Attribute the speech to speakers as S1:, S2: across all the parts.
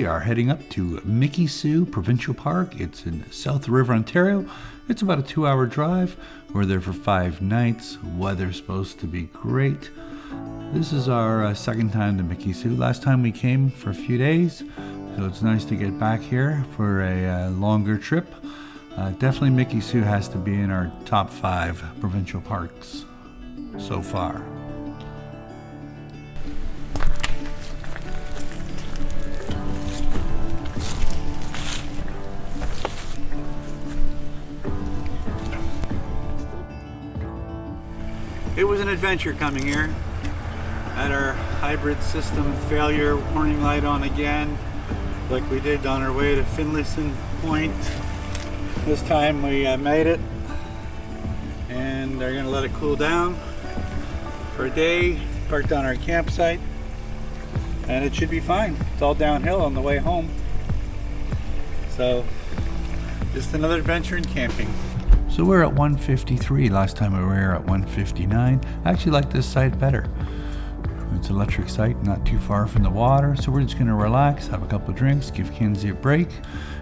S1: We are heading up to Mikisew Provincial Park. It's in South River, Ontario. It's about a 2-hour drive. We're there for 5 nights. Weather's supposed to be great. This is our second time to Mikisew. Last time we came for a few days, so it's nice to get back here for a longer trip. Definitely Mikisew has to be in our top 5 provincial parks so far. It was an adventure coming here. Had our hybrid system failure warning light on again, like we did on our way to Finlayson Point. This time we made it, and they're gonna let it cool down for a day. Parked on our campsite, and it should be fine. It's all downhill on the way home. So, just another adventure in camping. So we're at 153. Last time we were here at 159. I actually like this site better. It's an electric site, not too far from the water. So we're just gonna relax, have a couple of drinks, give Kenzie a break,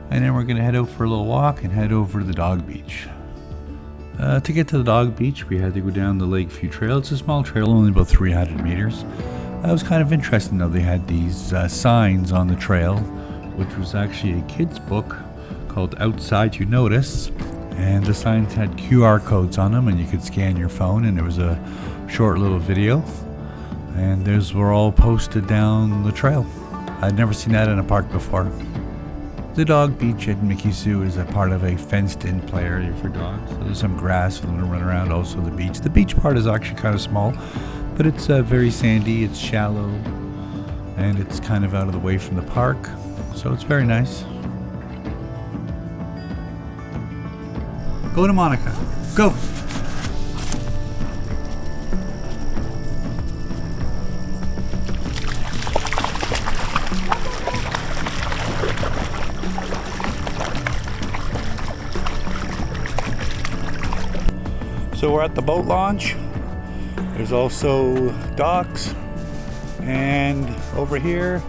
S1: and then we're gonna head out for a little walk and head over to the dog beach. To get to the dog beach, we had to go down the Lakeview Trail. It's a small trail, only about 300 meters. It was kind of interesting though. They had these signs on the trail, which was actually a kid's book called Outside You Notice. And the signs had QR codes on them, and you could scan your phone, and there was a short little video. And those were all posted down the trail. I'd never seen that in a park before. The dog beach at Mikisew is a part of a fenced-in play area for dogs. So there's some grass for them to run around, also the beach. The beach part is actually kind of small, but it's very sandy, it's shallow, and it's kind of out of the way from the park. So it's very nice. Go to Monica. Go! So we're at the boat launch. There's also docks. And over here,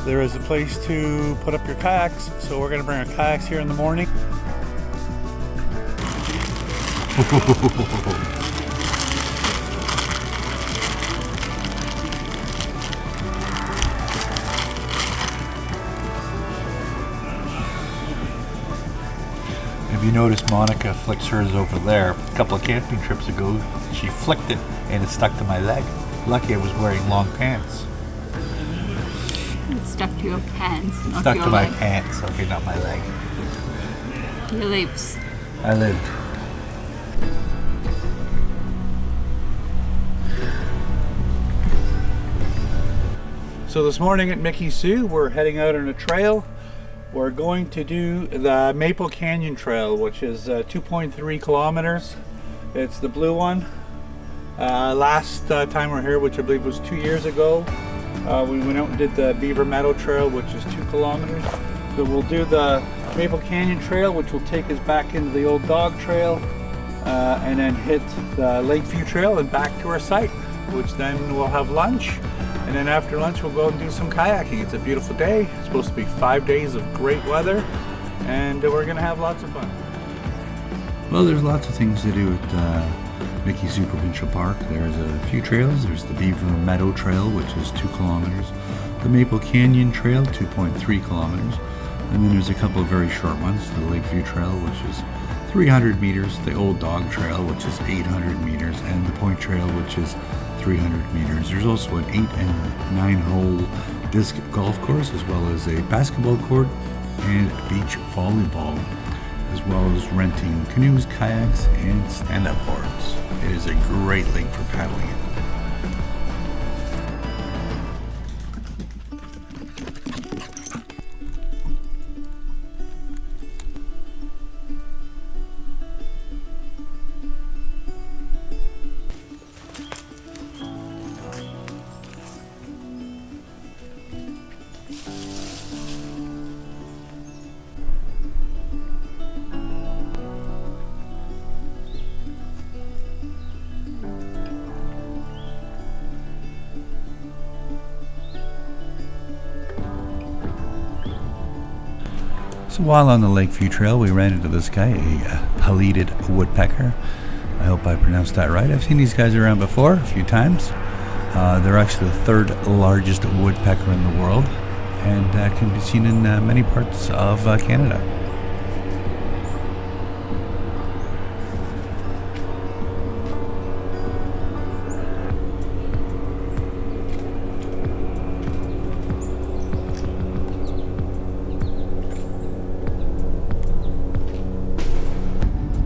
S1: there is a place to put up your kayaks. So we're gonna bring our kayaks here in the morning. If you notice, Monica flicks hers over there. A couple of camping trips ago, she flicked it and it stuck to my leg. Lucky I was wearing long pants.
S2: It stuck to your pants, not
S1: Stuck
S2: your
S1: to my
S2: leg.
S1: pants, okay, not my leg.
S2: Your lips.
S1: I lived. So this morning at Mikisew, we're heading out on a trail. We're going to do the Maple Canyon Trail, which is 2.3 kilometers. It's the blue one. Last time we were here, which I believe was 2 years ago, we went out and did the Beaver Meadow Trail, which is 2 kilometers. So we'll do the Maple Canyon Trail, which will take us back into the old dog trail, and then hit the Lakeview Trail and back to our site, which then we'll have lunch. And then after lunch, we'll go and do some kayaking. It's a beautiful day. It's supposed to be 5 days of great weather, and we're gonna have lots of fun. Well, there's lots of things to do at Mikisew Provincial Park. There's a few trails. There's the Beaver Meadow Trail, which is 2 kilometers. The Maple Canyon Trail, 2.3 kilometers. And then there's a couple of very short ones. The Lakeview Trail, which is 300 meters. The Old Dog Trail, which is 800 meters. And the Point Trail, which is 300 meters. There's also an 8 and 9 hole disc golf course, as well as a basketball court and beach volleyball, as well as renting canoes, kayaks, and stand-up boards. It is a great lake for paddling in. So while on the Lakeview Trail, we ran into this guy, a Heled Woodpecker. I hope I pronounced that right. I've seen these guys around before a few times. They're actually the third largest woodpecker in the world and can be seen in many parts of Canada.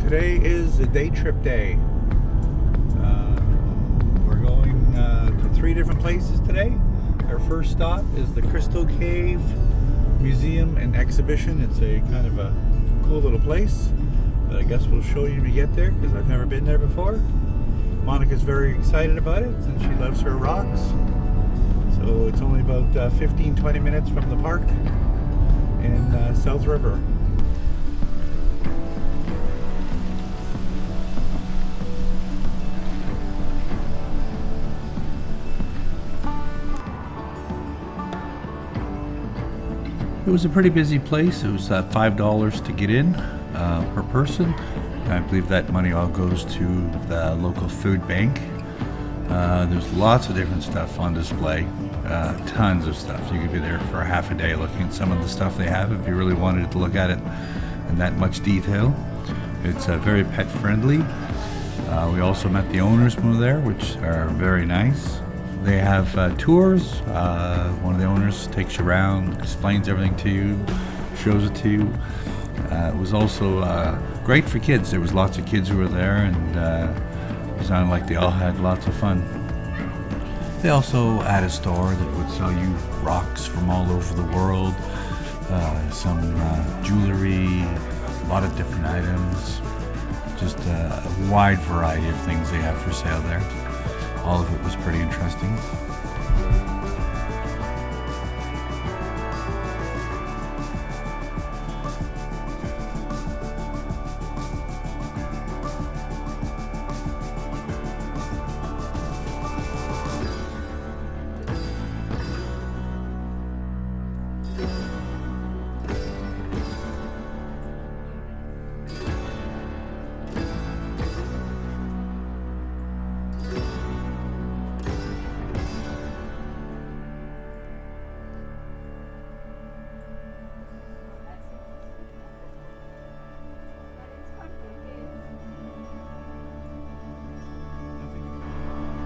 S1: Today is a day trip day. We're going to 3 different places today. Our first stop is the Crystal Cave Museum and Exhibition. It's a kind of a cool little place, but I guess we'll show you when we get there because I've never been there before. Monica's very excited about it since she loves her rocks. So it's only about 15-20 minutes from the park in South River. It was a pretty busy place. It was $5 to get in per person. I believe that money all goes to the local food bank. There's lots of different stuff on display, tons of stuff. You could be there for half a day looking at some of the stuff they have if you really wanted to look at it in that much detail. It's very pet friendly. We also met the owners when we were there, which are very nice. They have tours. One of the owners takes you around, explains everything to you, shows it to you. It was also great for kids. There was lots of kids who were there, and it sounded like they all had lots of fun. They also had a store that would sell you rocks from all over the world, some jewelry, a lot of different items, just a wide variety of things they have for sale there. All of it was pretty interesting.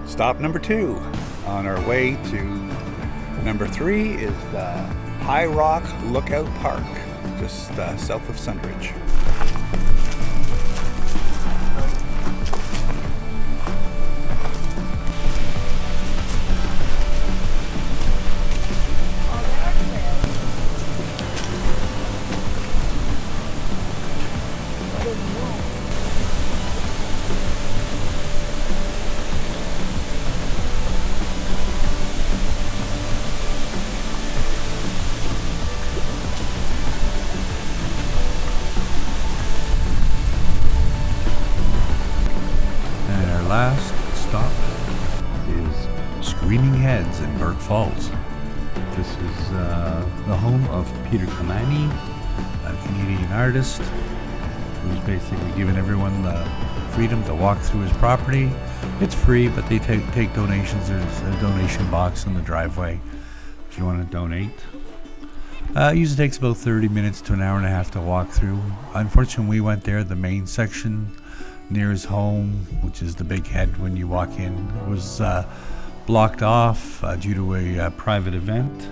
S1: Stop number 2 on our way to number 3 is the High Rock Lookout Park, just south of Sunridge. Last stop is Screaming Heads in Burke Falls. This is the home of Peter Kamani, a Canadian artist who's basically given everyone the freedom to walk through his property. It's free, but they take donations. There's a donation box in the driveway if you want to donate. It usually takes about 30 minutes to an hour and a half to walk through. Unfortunately, we went there, the main section near his home, which is the big head when you walk in, was blocked off due to a private event,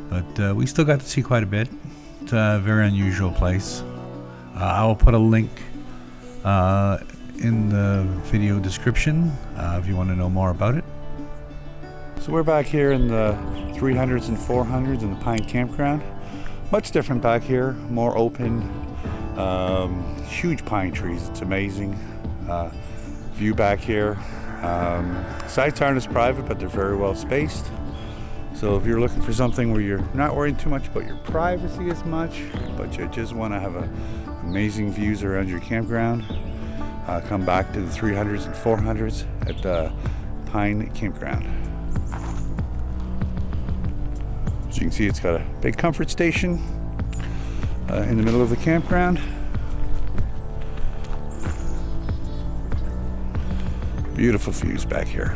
S1: but we still got to see quite a bit. It's a very unusual place. I will put a link in the video description if you want to know more about it. So we're back here in the 300s and 400s in the Pine Campground. Much different back here, more open. Huge pine trees, it's amazing. View back here. Sites aren't as private, but they're very well spaced. So if you're looking for something where you're not worrying too much about your privacy as much, but you just want to have amazing views around your campground, come back to the 300s and 400s at the Pine Campground. As you can see, it's got a big comfort station. in the middle of the campground. Beautiful views back here.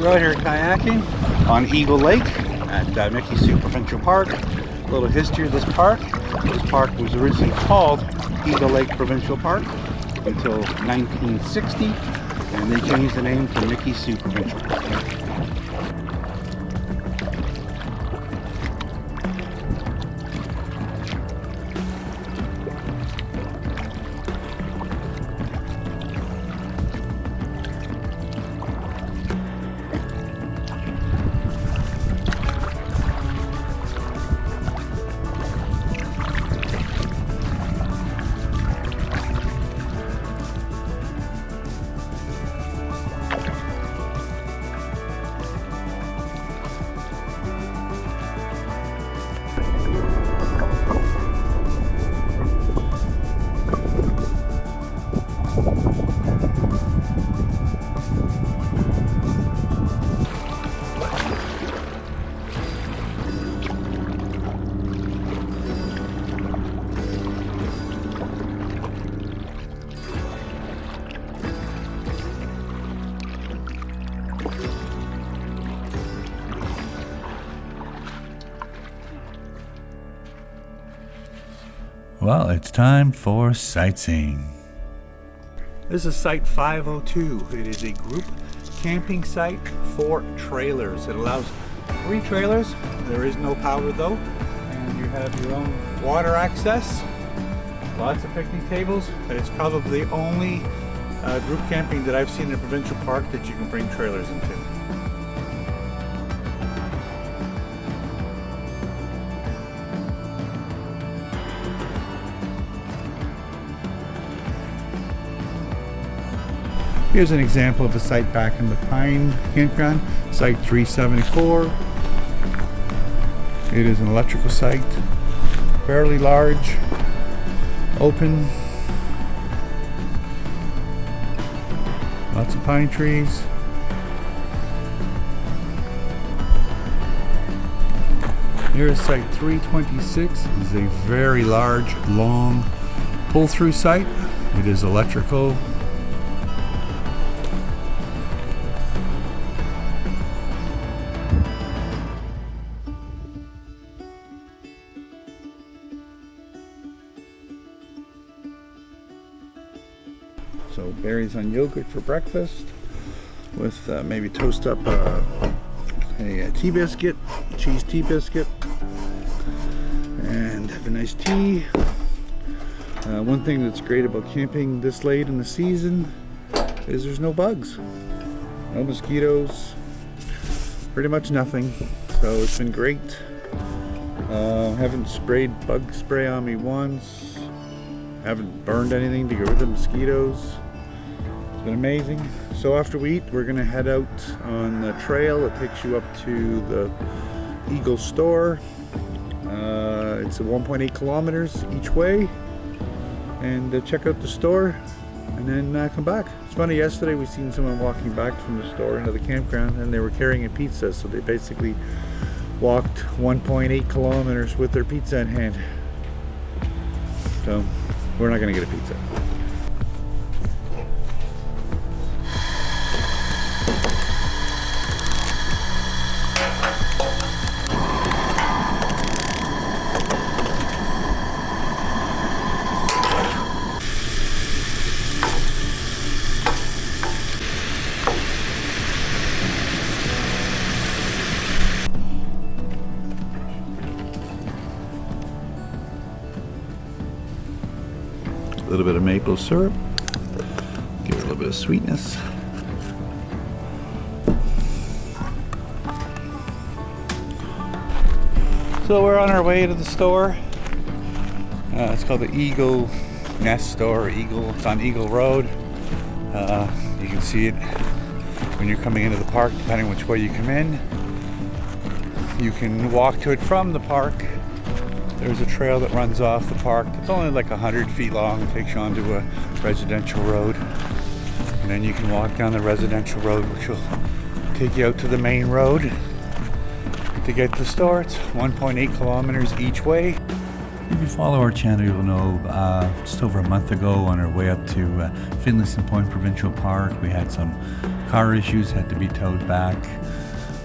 S1: We're out here kayaking on Eagle Lake at Mikisew Provincial Park. A little history of this park. This park was originally called Eagle Lake Provincial Park until 1960, and they changed the name to Mikisew Provincial Park. Well, it's time for sightseeing. This is Site 502. It is a group camping site for trailers. It allows 3 trailers. There is no power though. And you have your own water access. Lots of picnic tables. It's probably the only group camping that I've seen in a provincial park that you can bring trailers into. Here's an example of a site back in the Pine Campground, Site 374. It is an electrical site, fairly large, open, lots of pine trees. Here's Site 326. It is a very large, long pull-through site. It is electrical. So berries on yogurt for breakfast with maybe toast up a tea biscuit, cheese tea biscuit, and have a nice tea. One thing that's great about camping this late in the season is there's no bugs, no mosquitoes, pretty much nothing. So it's been great. Haven't sprayed bug spray on me once. Haven't burned anything to get rid of the mosquitoes. It's been amazing. So after we eat, we're gonna head out on the trail that takes you up to the Eagle store. It's a 1.8 kilometers each way, and check out the store and then come back. It's funny, yesterday we seen someone walking back from the store into the campground and they were carrying a pizza, so they basically walked 1.8 kilometers with their pizza in hand. So we're not gonna get a pizza. A little bit of maple syrup. Give it a little bit of sweetness. So we're on our way to the store. It's called the Eagle Nest Store, Eagle. It's on Eagle Road. You can see it when you're coming into the park, depending which way you come in. You can walk to it from the park. There's a trail that runs off the park. It's only like 100 feet long. It takes you onto a residential road. And then you can walk down the residential road, which will take you out to the main road. To get to the store, it's 1.8 kilometers each way. If you follow our channel, you'll know just over a month ago on our way up to Finlayson Point Provincial Park, we had some car issues, had to be towed back.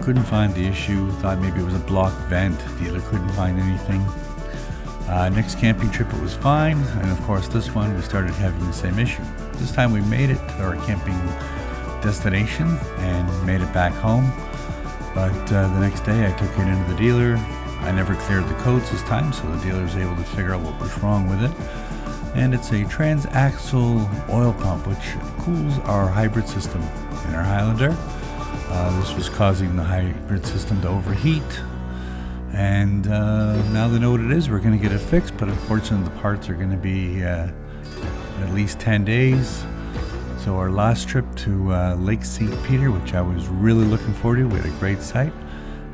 S1: Couldn't find the issue, thought maybe it was a blocked vent, dealer couldn't find anything. Next camping trip it was fine, and of course this one we started having the same issue. This time we made it to our camping destination and made it back home, but the next day I took it into the dealer. I never cleared the codes this time, so the dealer was able to figure out what was wrong with it. And it's a transaxle oil pump which cools our hybrid system in our Highlander. This was causing the hybrid system to overheat, and now they know what it is. We're going to get it fixed, but unfortunately the parts are going to be at least 10 days. So our last trip to Lake St. Peter, which I was really looking forward to, we had a great site,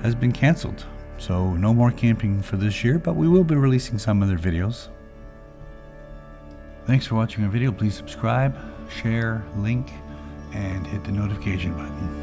S1: has been cancelled. So no more camping for this year, but we will be releasing some other videos. Thanks for watching our video. Please subscribe, share, link, and hit the notification button.